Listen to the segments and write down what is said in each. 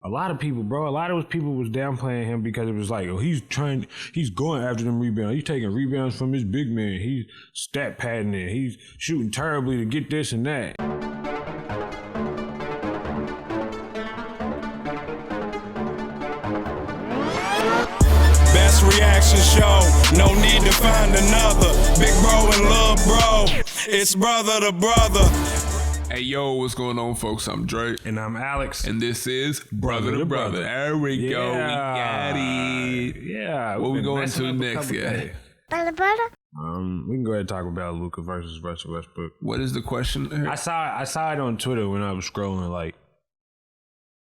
A lot of people, bro, a lot of those people was downplaying him because it was like, oh, he's going after them rebounds. He's taking rebounds from his big man. He's stat padding it. He's shooting terribly to get this and that. Best reaction show, no need to find another. Big bro and little bro, it's brother to brother. Hey yo, what's going on, folks? I'm Dre. And I'm Alex. And this is Brother to Brother. There we go. We got it. Yeah. What we going to next, guy? We can go ahead and talk about Luka versus Russell Westbrook. What is the question? I saw it on Twitter when I was scrolling. Like,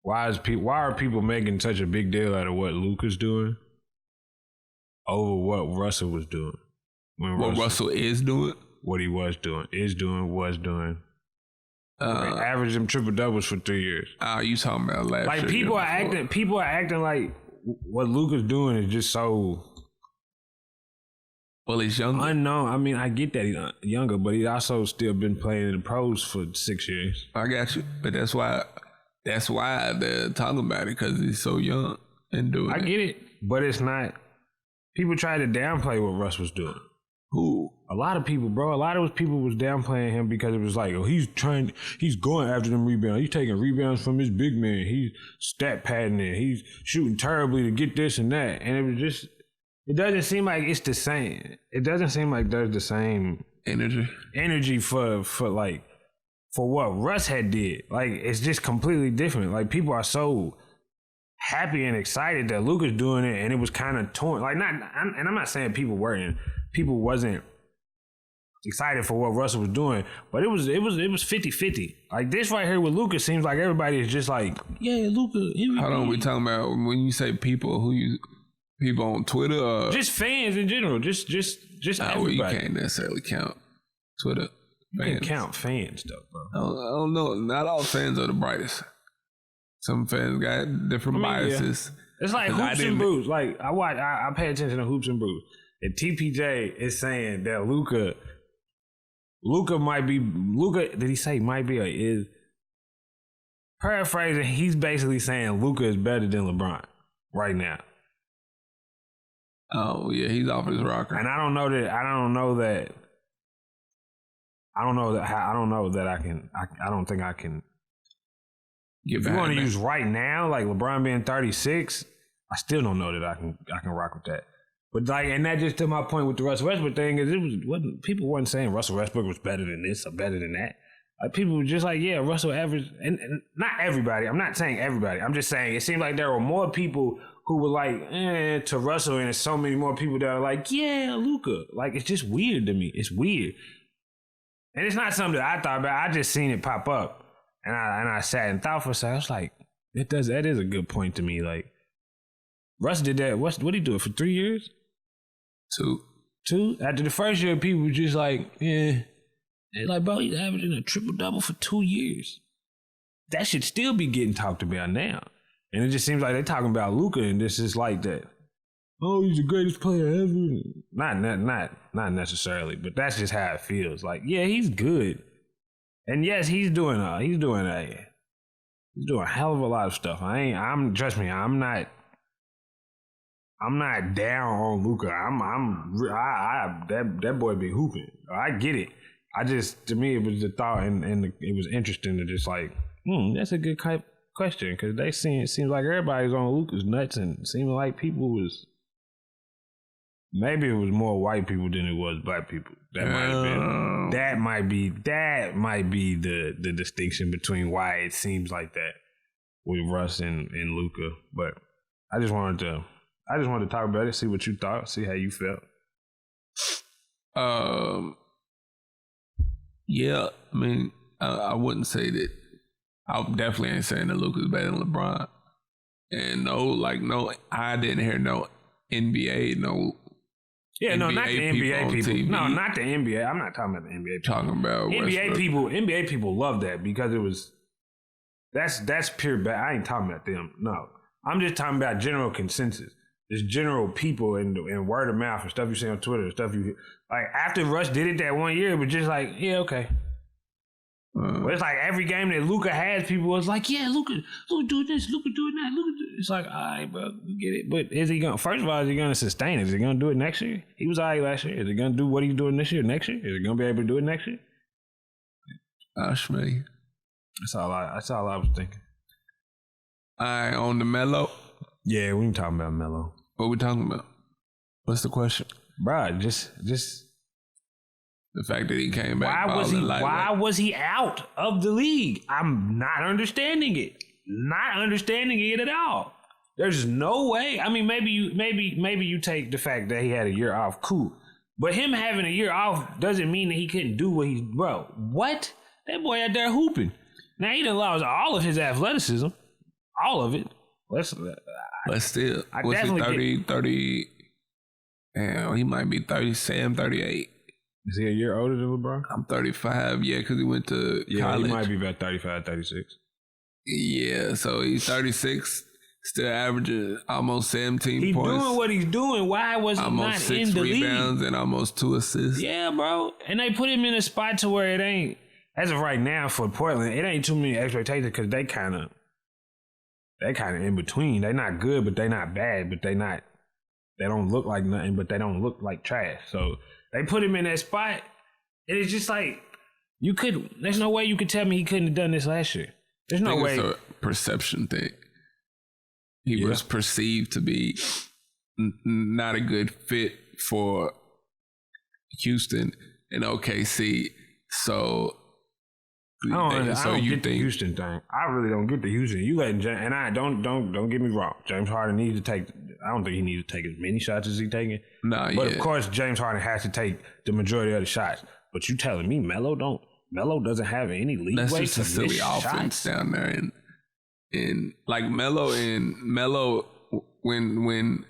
why are people making such a big deal out of what Luka's doing over what Russell was doing? What Russell is doing? What he was doing, was doing. Average them triple doubles for 3 years. You talking about last like year? People are acting like what Luka's doing is just so. Well, he's younger. Unknown. I mean, I get that he's younger, but he's also still been playing in the pros for 6 years. I got you, but that's why they're talking about it, because he's so young and doing. I get it, but it's not. People try to downplay what Russ was doing. Who? A lot of people, bro. A lot of those people was downplaying him because it was like, oh, he's going after them rebounds. He's taking rebounds from his big man. He's stat padding it. He's shooting terribly to get this and that. And it was just, it doesn't seem like it's the same. It doesn't seem like there's the same energy for what Russ had did. Like, it's just completely different. Like, people are so happy and excited that Luka's doing it, and it was kind of torn. Like, I'm not saying people wasn't excited for what Russell was doing, but it was 50-50. Like, this right here with Luka seems like everybody is just like, yeah, Luka. Hold on, we talking about when you say people, people on Twitter? Just fans in general, just everybody. Well, you can't necessarily count Twitter fans. You can count fans though, bro. I don't know. Not all fans are the brightest. Some fans got different biases. Yeah. It's like Hoops and Brews. Like, I pay attention to Hoops and Brews. And TPJ is saying that Luka might be, did he say might be or is? Paraphrasing, he's basically saying Luka is better than LeBron right now. Oh yeah, he's off his rocker. And I don't know that I can. If you want to use right now, like LeBron being 36, I still don't know that I can rock with that. But like, and that just to my point with the Russell Westbrook thing is people wasn't saying Russell Westbrook was better than this or better than that. Like, people were just like, yeah, Russell average, and not everybody. I'm not saying everybody. I'm just saying it seemed like there were more people who were like, to Russell, and there's so many more people that are like, yeah, Luka. Like, it's just weird to me. It's weird, and it's not something that I thought about. I just seen it pop up, and I sat and thought for a second. I was like, that is a good point to me. Like, Russ did that. What did he do it for 3 years? Two? After the first year, people were just like, yeah. They're like, bro, he's averaging a triple-double for 2 years. That should still be getting talked about now. And it just seems like they're talking about Luka, and this is like that. Oh, he's the greatest player ever. Not necessarily, but that's just how it feels. Like, yeah, he's good. And yes, he's doing a hell of a lot of stuff. Trust me, I'm not down on Luka. That boy be hooping. I get it. To me, it was the thought, and it was interesting to just like, that's a good question, because it seems like everybody's on Luka's nuts, and it seemed like people was, maybe it was more white people than it was black people. That might be the distinction between why it seems like that with Russ and Luka. But I just wanted to talk about it, see what you thought, see how you felt. Yeah, I mean, I wouldn't say that. I definitely ain't saying that Luka's better than LeBron. And I didn't hear no NBA, Yeah, no, not the NBA people. TV. No, not the NBA. I'm not talking about the NBA people. Talking about NBA people love that because it was, that's pure bad. I ain't talking about them. No, I'm just talking about general consensus. Just general people and word of mouth and stuff you see on Twitter and stuff you like. After Russ did it that 1 year, it was just like, yeah, okay. But it's like every game that Luka has, people was like, yeah, Luka doing this, Luka doing that, Luka. It's like, all right, bro, we get it. But is he going? First of all, is he going to sustain it? Is he going to do it next year? He was all right last year. Is he going to do what he's doing this year? Next year? Is he going to be able to do it next year? Ashmay. That's all I was thinking. All right, on the MELO. Yeah, we ain't talking about MELO. What we talking about? What's the question? Bro, just the fact that he came back. Why was he out of the league? I'm not understanding it. Not understanding it at all. There's no way. I mean, maybe you take the fact that he had a year off, cool. But him having a year off doesn't mean that he couldn't do what he, bro. What? That boy out there hooping. Now he done lost all of his athleticism. All of it. But still, was he 30? Damn, he might be 37, 38. Is he a year older than LeBron? I'm 35, yeah, because he went to college. He might be about 35, 36. Yeah, so he's 36, still averaging almost 17 points. He's doing what he's doing. Why was he almost not in the league? 6 rebounds and almost 2 assists. Yeah, bro. And they put him in a spot to where it ain't, as of right now for Portland, it ain't too many expectations because they kind of in between. They not good, but they not bad, but they don't look like nothing, but they don't look like trash. So they put him in that spot, and it's just like, there's no way you could tell me he couldn't have done this last year. There's no way. It's a perception thing. He was perceived to be not a good fit for Houston and OKC. So I don't get the Houston thing. I really don't get the Houston. You letting James, and I don't get me wrong. James Harden needs to take. I don't think he needs to take as many shots as he's taking. But of course, James Harden has to take the majority of the shots. But you telling me Melo doesn't have any leeway? That's just a silly offense down there, and like Melo when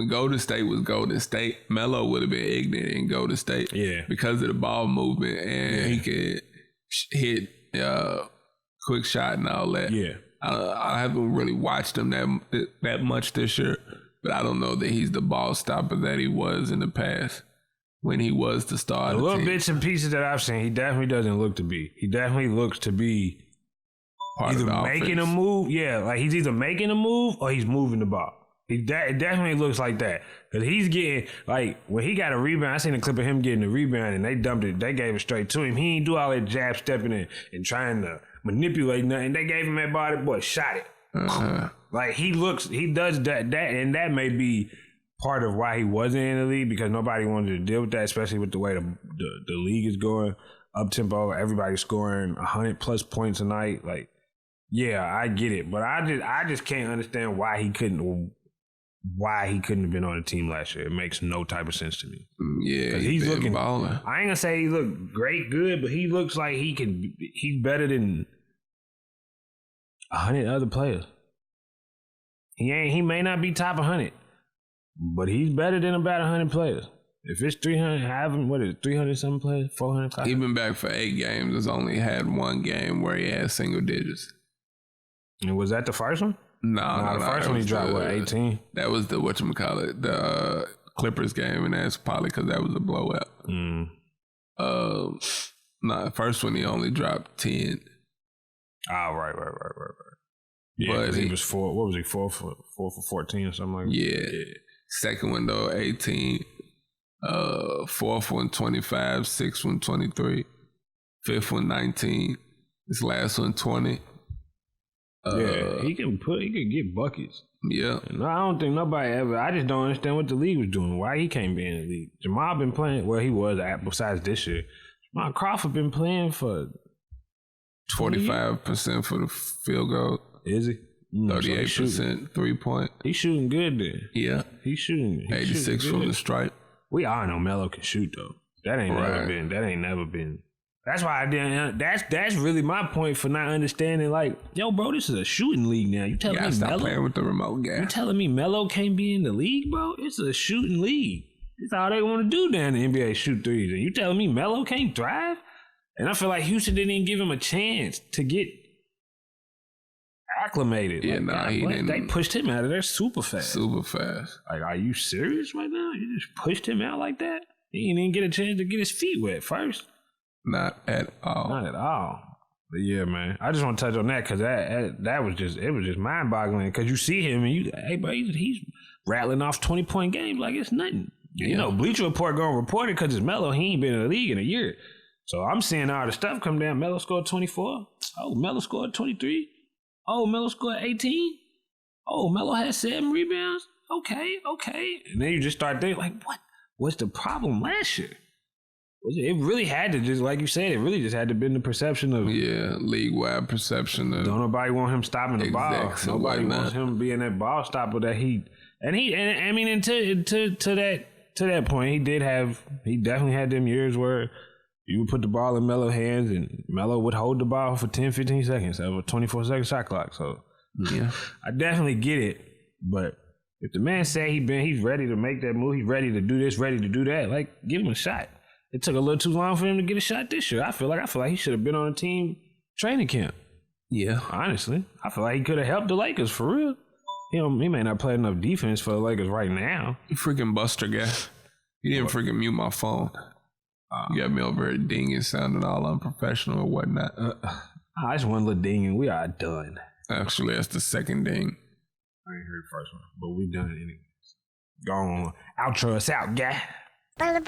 Golden State was Golden State, Melo would have been ignorant in Golden State, because of the ball movement, and he could hit quick shot and all that. Yeah, I haven't really watched him that much this year, but I don't know that he's the ball stopper that he was in the past when he was the star. The little bits and pieces that I've seen, he definitely doesn't look to be. He definitely looks to be part either making a move. Yeah, like he's either making a move or he's moving the ball. It definitely looks like that. Because he's getting, like, when he got a rebound, I seen a clip of him getting a rebound and they dumped it. They gave it straight to him. He ain't do all that jab stepping in and trying to manipulate nothing. They gave him that ball. That boy shot it. Like, he does that, and that may be part of why he wasn't in the league, because nobody wanted to deal with that, especially with the way the league is going up tempo. Everybody's scoring 100+ points a night. Like, yeah, I get it, but I just can't understand why he couldn't have been on the team last year. It makes no type of sense to me. Yeah, he's looking balling. I ain't gonna say he looked great, good, but he looks like he's better than 100 other players. He may not be top 100, but he's better than about 100 players. If it's 300, 300 something players, 400. He's been back for 8 games. Has only had 1 game where he had single digits. And was that the first one? No, the first one he dropped 18. That was the the Clippers game, and that's probably because that was a blowout. The first one he only dropped 10. Right. Yeah, but he was 4. What was he? 4 for 14 or something like that. Yeah. Second one though, 18. Fourth one, 25. Sixth one, 23. Fifth one, 19. This last one, 20. He can get buckets. Yeah. No, I don't think nobody ever. I just don't understand what the league was doing. Why he can't be in the league? Jamal been playing. Well, he was besides this year. Jamal Crawford been playing for 45% for the field goal. Is he? 38% 3-point. He's shooting good there. Yeah. He's shooting. 86 from the stripe. We all know Melo can shoot though. That ain't never been. That's why I didn't. That's really my point for not understanding. Like, yo, bro, this is a shooting league now. You telling me stop playing with the remote guy? You telling me Melo can't be in the league, bro? It's a shooting league. That's all they want to do down in the NBA, shoot threes. And you telling me Melo can't thrive? And I feel like Houston didn't even give him a chance to get acclimated. Yeah, he didn't. They pushed him out of there super fast. Like, are you serious right now? You just pushed him out like that? He didn't even get a chance to get his feet wet first. Not at all. But yeah, man, I just want to touch on that because that was just mind boggling. Because you see him and hey, bro, he's rattling off 20-point games like it's nothing. Yeah. You know, Bleacher Report gonna report it because it's MELO. He ain't been in the league in a year, so I'm seeing all the stuff come down. MELO scored 24. Oh, MELO scored 23. Oh, MELO scored 18. Oh, MELO had 7 rebounds. Okay, and then you just start thinking like, what's the problem last year? It really had to just, like you said, it really just had to been the perception of league-wide perception of don't nobody want him stopping the ball. Nobody wants him being that ball stopper that he and I mean to that point he definitely had them years where you would put the ball in MELO hands and MELO would hold the ball for 10-15 seconds of a 24-second shot clock. So yeah, I definitely get it, but if the man say he's ready to make that move, he's ready to do this, ready to do that, like give him a shot. It took a little too long for him to get a shot this year. I feel like he should have been on a team training camp. Yeah, honestly, I feel like he could have helped the Lakers for real. He may not play enough defense for the Lakers right now. You freaking buster guy. You didn't freaking mute my phone. You got me over here dinging, sounding all unprofessional or whatnot. I just one little ding and we are done. Actually, that's the second ding. I ain't heard the first one, but we done anyway. Go on, outro us out, guy. Brother.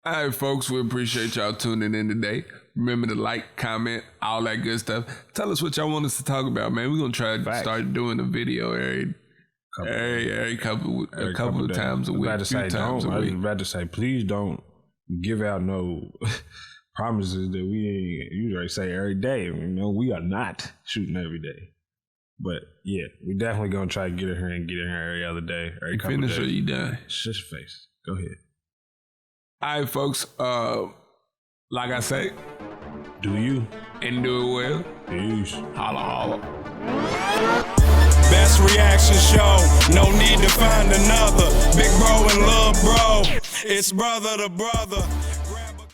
All right, folks, we appreciate y'all tuning in today. Remember to like, comment, all that good stuff. Tell us what y'all want us to talk about, man. We're gonna try to start doing a video every couple of times a week. I was about to say, please don't give out no promises that we ain't usually say every day. You know, we are not shooting every day. But yeah, we definitely gonna try to get in here every other day. You finish or you done? Shush your face. Go ahead. All right, folks. Like I say, do you and do it well. Peace. Holla. Best reaction show. No need to find another. Big bro and little bro. It's brother to brother.